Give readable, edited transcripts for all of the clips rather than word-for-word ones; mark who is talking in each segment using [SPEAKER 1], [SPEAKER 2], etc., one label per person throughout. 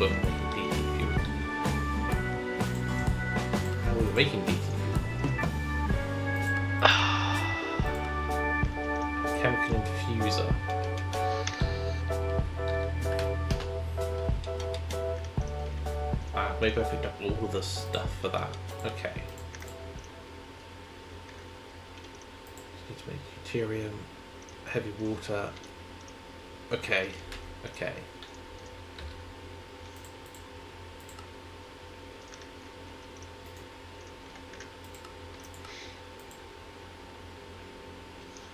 [SPEAKER 1] work on making diesel fuel. How are we making diesel fuel? Chemical infuser. Maybe I picked up all the stuff for that. Okay. Need to make deuterium, heavy water. Okay. Okay.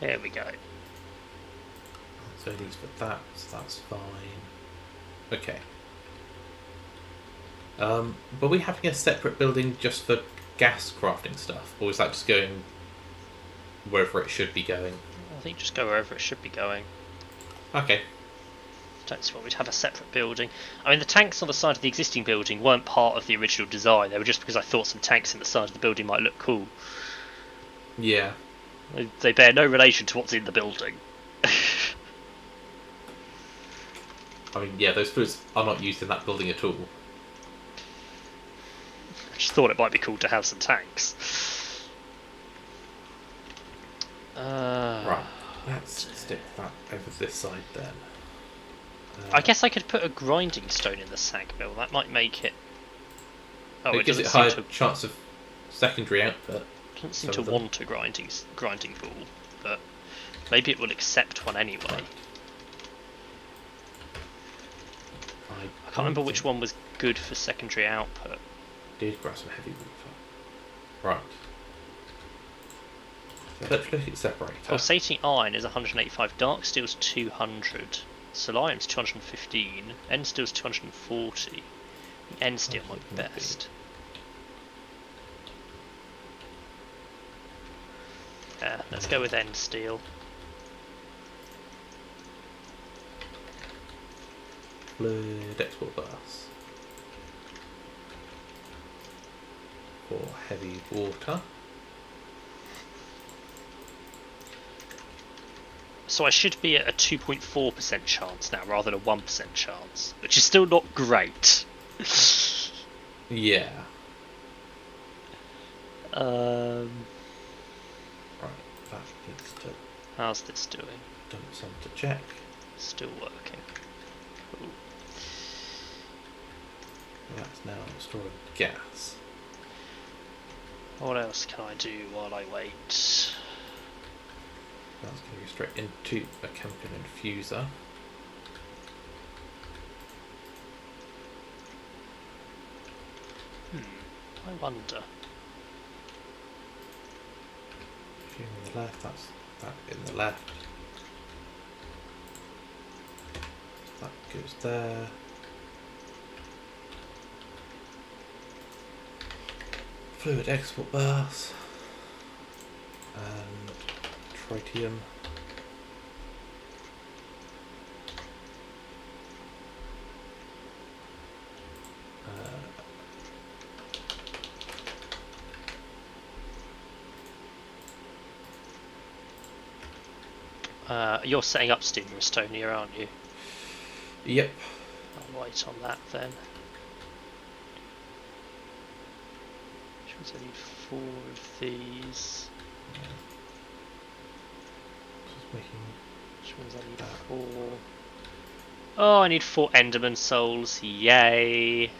[SPEAKER 2] There we go.
[SPEAKER 1] So these for that, so that's fine. Okay. But we having a separate building just for gas crafting stuff, or is that just going wherever it should be going?
[SPEAKER 2] I think just go wherever it should be going.
[SPEAKER 1] Okay.
[SPEAKER 2] Don't see why we'd have a separate building. I mean, the tanks on the side of the existing building weren't part of the original design. They were just because I thought some tanks in the side of the building might look cool.
[SPEAKER 1] Yeah.
[SPEAKER 2] They bear no relation to what's in the building.
[SPEAKER 1] I mean, yeah, those fluids are not used in that building at all.
[SPEAKER 2] I just thought it might be cool to have some tanks.
[SPEAKER 1] Right, let's stick that over this side then.
[SPEAKER 2] I guess I could put a grinding stone in the sag mill. That might make it. Oh,
[SPEAKER 1] it gives it a higher chance of secondary output.
[SPEAKER 2] Doesn't seem to want a grinding ball, but maybe it will accept one anyway.
[SPEAKER 1] Right.
[SPEAKER 2] I can't remember which one was good for secondary output.
[SPEAKER 1] Did grab some heavy water. Right. So electrolytic separator.
[SPEAKER 2] Pulsating iron is 185, dark steel's 200, selenium's 215, end steel's 240. The end steel might be best. Yeah, let's go with end steel.
[SPEAKER 1] Fluid export bus. For heavy water.
[SPEAKER 2] So I should be at a 2.4% chance now rather than a 1% chance, which is still not great.
[SPEAKER 1] Yeah.
[SPEAKER 2] Right,
[SPEAKER 1] that needs to.
[SPEAKER 2] How's this doing?
[SPEAKER 1] Done some to check.
[SPEAKER 2] Still working. Cool.
[SPEAKER 1] That's now storing gas.
[SPEAKER 2] What else can I do while I wait?
[SPEAKER 1] That's going to go straight into a chemical infuser.
[SPEAKER 2] I wonder.
[SPEAKER 1] Fume on the left, that's that in the left. That goes there. Fluid export bus. And tritium.
[SPEAKER 2] You're setting up Steaming Restonia, aren't you?
[SPEAKER 1] Yep.
[SPEAKER 2] I'll wait on that then. Which means I need 4 of these.
[SPEAKER 1] Just making.
[SPEAKER 2] Which means I need 4. Oh, I need 4 Enderman souls. Yay!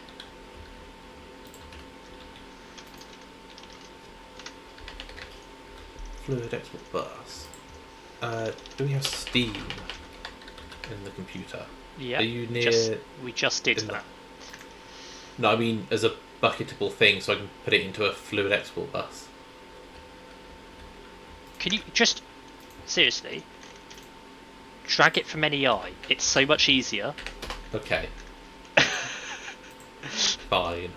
[SPEAKER 1] Fluid export bus. Do we have Steam in the computer?
[SPEAKER 2] Yeah.
[SPEAKER 1] Are you near?
[SPEAKER 2] We just did that.
[SPEAKER 1] No, I mean as a bucketable thing, so I can put it into a fluid export bus.
[SPEAKER 2] Can you just seriously drag it from NEI? It's so much easier.
[SPEAKER 1] Okay. Fine.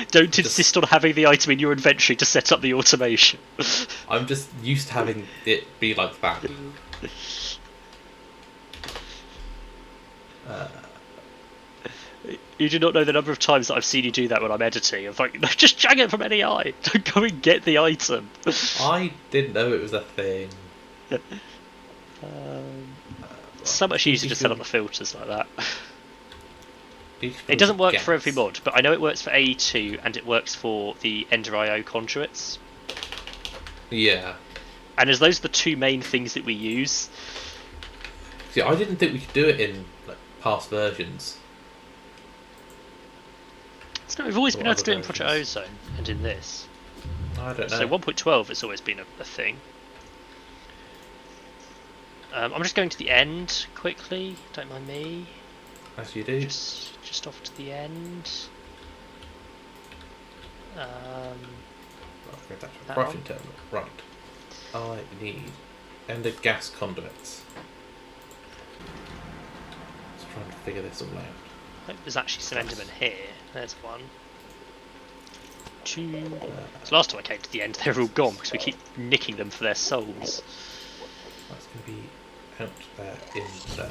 [SPEAKER 2] Don't insist on having the item in your inventory to set up the automation.
[SPEAKER 1] I'm just used to having it be like that.
[SPEAKER 2] You do not know the number of times that I've seen you do that when I'm editing. I'm like, no, just drag it from NEI. Don't go and get the item.
[SPEAKER 1] I didn't know it was a thing.
[SPEAKER 2] So much easier to set up the filters like that. It doesn't work for every mod, but I know it works for AE2 and it works for the Ender IO conduits.
[SPEAKER 1] Yeah.
[SPEAKER 2] And as those are the two main things that we use.
[SPEAKER 1] See, I didn't think we could do it in like past versions.
[SPEAKER 2] So we've always been able to do it in Project Ozone and in this.
[SPEAKER 1] I don't know.
[SPEAKER 2] So 1.12 has always been a thing. I'm just going to the end quickly. Don't mind me.
[SPEAKER 1] As you do.
[SPEAKER 2] Just off to the end.
[SPEAKER 1] Okay, that's a crafting terminal. Right. I need ender gas conduits. Let's try and figure this all out.
[SPEAKER 2] I hope there's actually some Endermen here. There's one. Two. So last time I came to the end, they were all gone because we keep nicking them for their souls.
[SPEAKER 1] That's going to be out there, in there.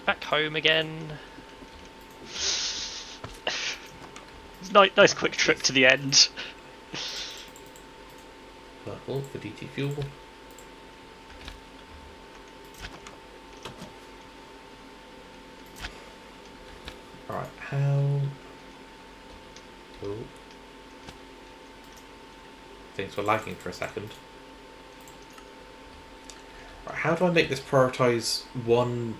[SPEAKER 2] Back home again. Nice quick trip to the end.
[SPEAKER 1] Purple for DT fuel. Alright, how... Oh. Things were lagging for a second. Right, how do I make this prioritise one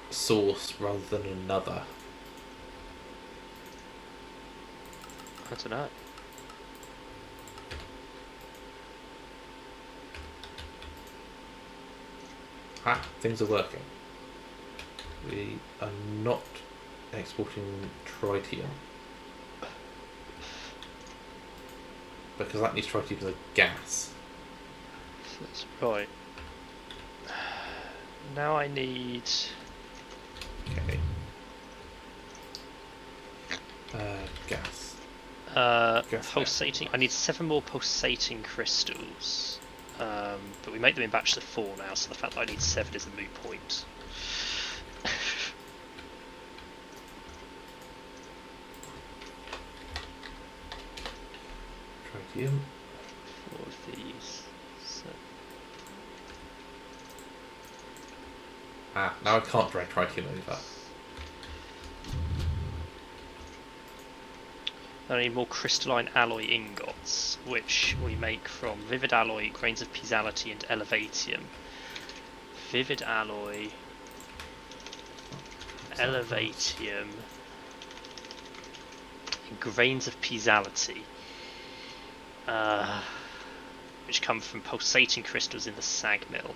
[SPEAKER 1] source rather than another?
[SPEAKER 2] I don't know.
[SPEAKER 1] Ah, things are working. We are not exporting tritium. Because that needs tritium as a gas.
[SPEAKER 2] That's right. Now I need...
[SPEAKER 1] Okay. Gas.
[SPEAKER 2] Pulsating. I need 7 more pulsating crystals. But we make them in batches of 4 now, so the fact that I need 7 is a moot point.
[SPEAKER 1] Tritium.
[SPEAKER 2] 4 of these. So.
[SPEAKER 1] Ah, now I can't drag tritium over.
[SPEAKER 2] I need more crystalline alloy ingots, which we make from vivid alloy, grains of pisality, and elevatium. Vivid alloy, elevatium, and grains of pisality, which come from pulsating crystals in the sag mill.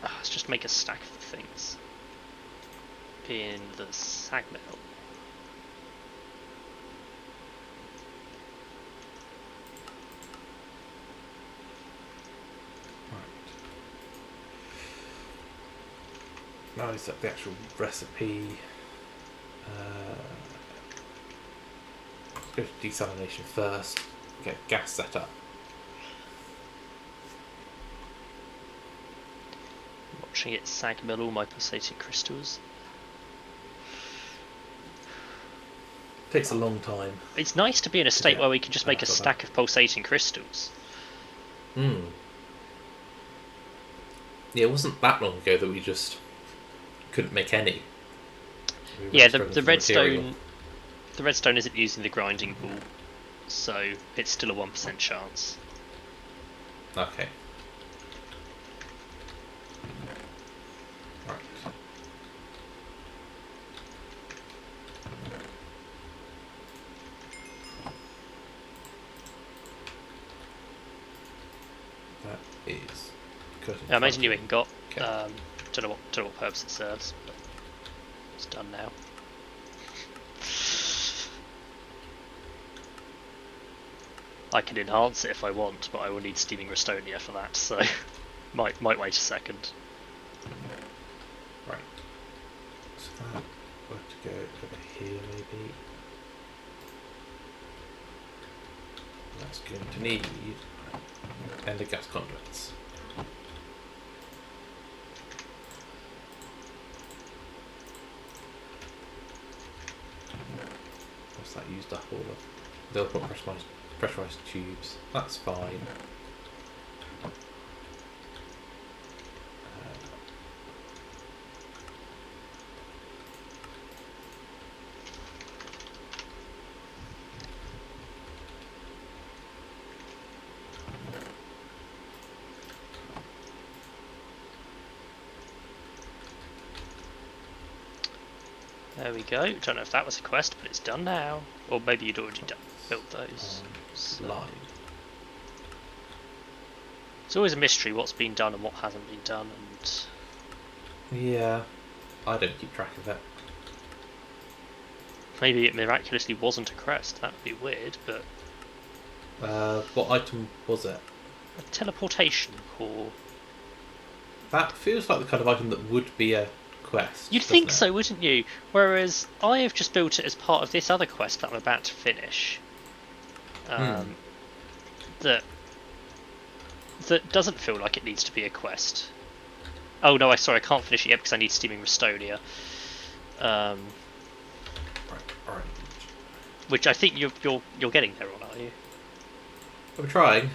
[SPEAKER 2] Let's just make a stack of the things in the sag mill.
[SPEAKER 1] Right. Now is that the actual recipe. Let's go to desalination first. Get gas set up.
[SPEAKER 2] Watching it sag mill all my pulsating crystals.
[SPEAKER 1] Takes a long time.
[SPEAKER 2] It's nice to be in a state where we can just make a stack of pulsating crystals.
[SPEAKER 1] Hmm. Yeah, it wasn't that long ago that we just couldn't make any.
[SPEAKER 2] Yeah, the redstone. The redstone isn't using the grinding ball, so it's still a 1% chance.
[SPEAKER 1] Okay. Right. That is.
[SPEAKER 2] Amazing new ingot.
[SPEAKER 1] Okay.
[SPEAKER 2] Don't know what purpose it serves, but it's done now. I can enhance it if I want, but I will need Steaming Restonia for that, so might wait a second.
[SPEAKER 1] Right. So that were to go over here maybe. That's going to need ender gas conduits. What's that used up all of? They'll put pressurized tubes. That's fine.
[SPEAKER 2] There we go. Don't know if that was a quest, but it's done now. Or maybe you'd already built those. So.
[SPEAKER 1] Line.
[SPEAKER 2] It's always a mystery what's been done and what hasn't been done, and
[SPEAKER 1] Yeah, I don't keep track of it.
[SPEAKER 2] maybe it miraculously wasn't a crest. That would be weird, but
[SPEAKER 1] What item was it?
[SPEAKER 2] a teleportation core.
[SPEAKER 1] That feels like the kind of item that would be a quest.
[SPEAKER 2] You'd think so, wouldn't you? Whereas I have just built it as part of this other quest that I'm about to finish. That doesn't feel like it needs to be a quest. Oh no, I can't finish it yet because I need Steaming Restonia.
[SPEAKER 1] Right.
[SPEAKER 2] Which I think you're getting there on, are you?
[SPEAKER 1] I'm trying.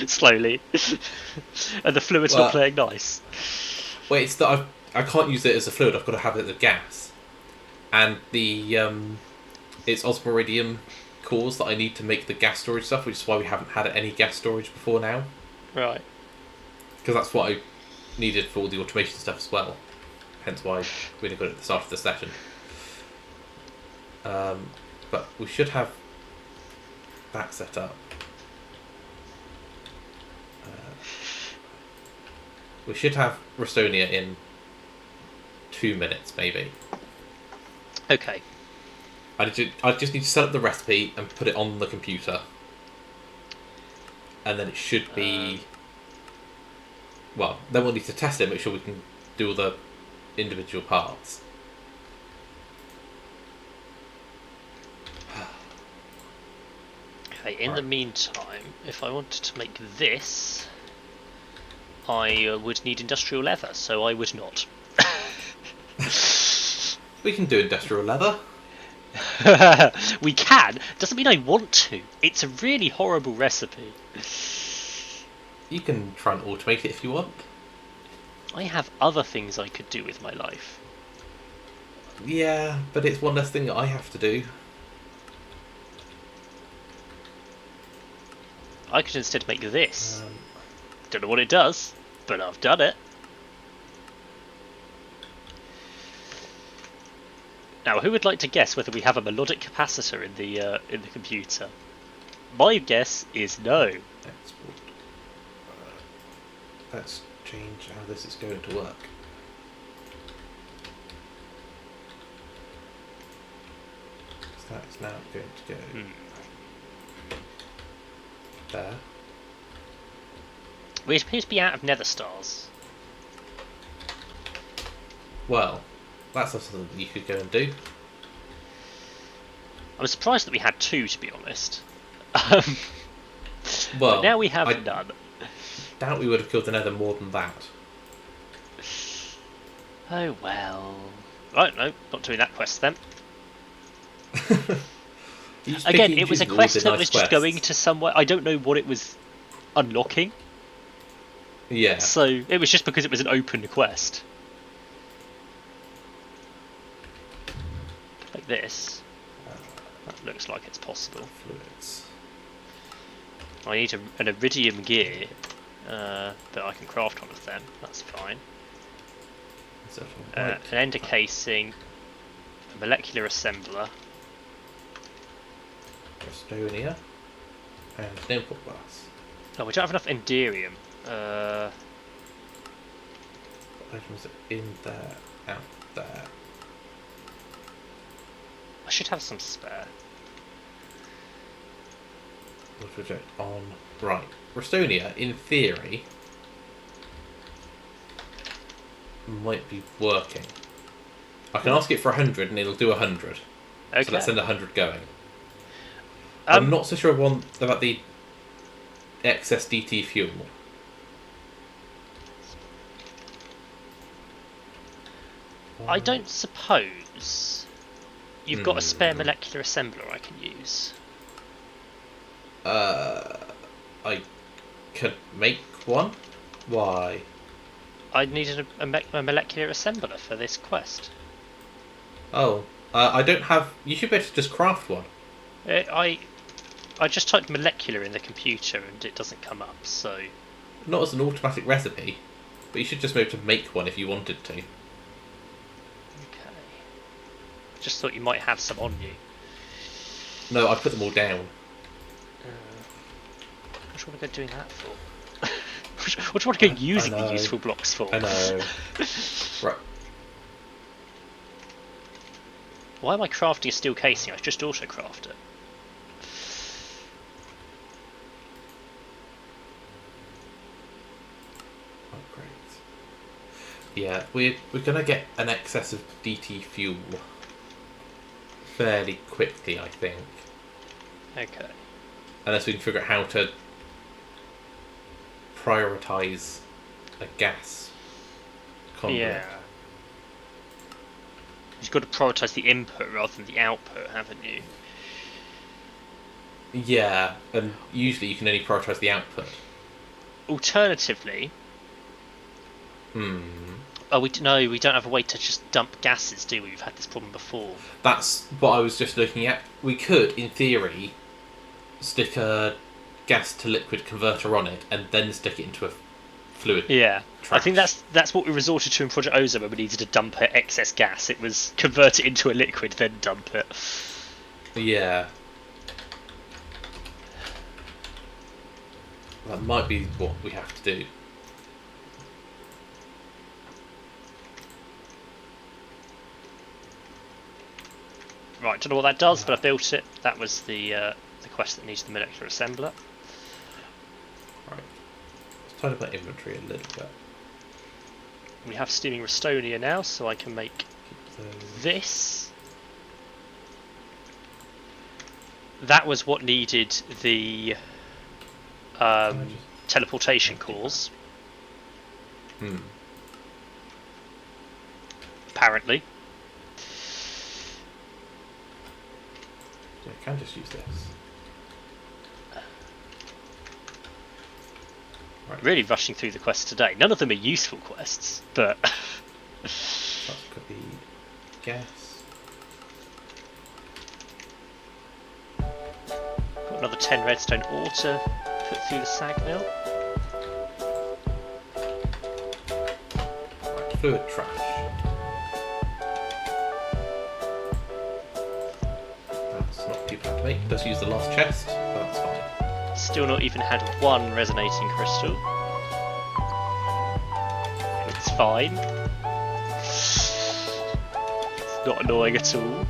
[SPEAKER 2] Slowly. And the fluid's not playing nice.
[SPEAKER 1] Wait, it's that I can't use it as a fluid. I've got to have it as a gas, and the it's osmiridium cores that I need to make the gas storage stuff, which is why we haven't had any gas storage before now.
[SPEAKER 2] Right.
[SPEAKER 1] Because that's what I needed for all the automation stuff as well. Hence why we only got it at the start of the session. But we should have that set up. We should have Restonia in 2 minutes, maybe.
[SPEAKER 2] Okay.
[SPEAKER 1] I just need to set up the recipe and put it on the computer. And then it should be... Well, then we'll need to test it, make sure we can do all the individual parts.
[SPEAKER 2] Okay, in the meantime, if I wanted to make this, I would need industrial leather, so I would not.
[SPEAKER 1] We can do industrial leather.
[SPEAKER 2] We can. Doesn't mean I want to. It's a really horrible recipe.
[SPEAKER 1] You can try and automate it if you want.
[SPEAKER 2] I have other things I could do with my life.
[SPEAKER 1] Yeah, but it's one less thing that I have to do.
[SPEAKER 2] I could instead make this. Don't know what it does, but I've done it. Now, who would like to guess whether we have a melodic capacitor in the computer? My guess is no.
[SPEAKER 1] Export. Let's change how this is going to work. So that is now going to go there.
[SPEAKER 2] We appear to be out of nether stars.
[SPEAKER 1] Well, that's something that you could go and do.
[SPEAKER 2] I'm surprised that we had two, to be honest.
[SPEAKER 1] Well,
[SPEAKER 2] but now we have none.
[SPEAKER 1] Doubt we would have killed the nether more than that.
[SPEAKER 2] Oh well. Right, no, not doing that quest then. Again, it was a quest that was just going to somewhere. I don't know what it was unlocking.
[SPEAKER 1] Yeah.
[SPEAKER 2] So it was just because it was an open quest. Like this. That looks like it's possible.
[SPEAKER 1] Fluids.
[SPEAKER 2] I need an iridium gear that I can craft one of them. That's fine. An ender casing, a molecular assembler,
[SPEAKER 1] Restonia, and an import glass.
[SPEAKER 2] Oh, we don't have enough enderium.
[SPEAKER 1] What items are in there, out there?
[SPEAKER 2] I should have some spare.
[SPEAKER 1] We'll project on. Right. Restonia, in theory, might be working. I can ask it for 100 and it'll do 100.
[SPEAKER 2] Okay.
[SPEAKER 1] So let's send 100 going. I'm not so sure about the excess DT fuel.
[SPEAKER 2] I don't suppose you've got a spare molecular assembler I can use.
[SPEAKER 1] I could make one. Why?
[SPEAKER 2] I needed a molecular assembler for this quest.
[SPEAKER 1] Oh, I don't have. You should be able to just craft one.
[SPEAKER 2] I just typed molecular in the computer and it doesn't come up. So
[SPEAKER 1] not as an automatic recipe, but you should just be able to make one if you wanted to.
[SPEAKER 2] Okay. Just thought you might have some on you.
[SPEAKER 1] No, I put them all down.
[SPEAKER 2] What do you want to go doing that for? What do you want to go using the useful blocks for?
[SPEAKER 1] I know. Right.
[SPEAKER 2] Why am I crafting a steel casing? I should just auto-craft it.
[SPEAKER 1] Oh, great. Yeah, we're gonna get an excess of DT fuel fairly quickly, I think.
[SPEAKER 2] Okay. Unless
[SPEAKER 1] we can figure out how to prioritise a gas conduit.
[SPEAKER 2] Yeah. You've got to prioritise the input rather than the output, haven't you?
[SPEAKER 1] Yeah, and usually you can only prioritise the output.
[SPEAKER 2] Alternatively... Oh, we don't have a way to just dump gases, do we? We've had this problem before.
[SPEAKER 1] That's what I was just looking at. We could, in theory, stick a gas to liquid converter on it and then stick it into a fluid.
[SPEAKER 2] Yeah,
[SPEAKER 1] trash.
[SPEAKER 2] I think that's what we resorted to in Project Ozone when we needed to dump excess gas. It was convert it into a liquid, then dump it.
[SPEAKER 1] Yeah. That might be what we have to do.
[SPEAKER 2] Right, don't know what that does, but I built it. That was the quest that needs the molecular assembler.
[SPEAKER 1] Right. Let's tidy up my inventory a little bit.
[SPEAKER 2] We have Steaming Restonia now, so I can make this. That was what needed the teleportation cores. Apparently.
[SPEAKER 1] Yeah, I can just use this.
[SPEAKER 2] Right. Really rushing through the quests today. None of them are useful quests, but...
[SPEAKER 1] That could be gas.
[SPEAKER 2] Got another 10 redstone ore to put through the sag mill.
[SPEAKER 1] Right, fluid trash. That's not too bad to make. Just use the last chest, but that's fine.
[SPEAKER 2] Still not even had one resonating crystal. It's fine. It's not annoying at all.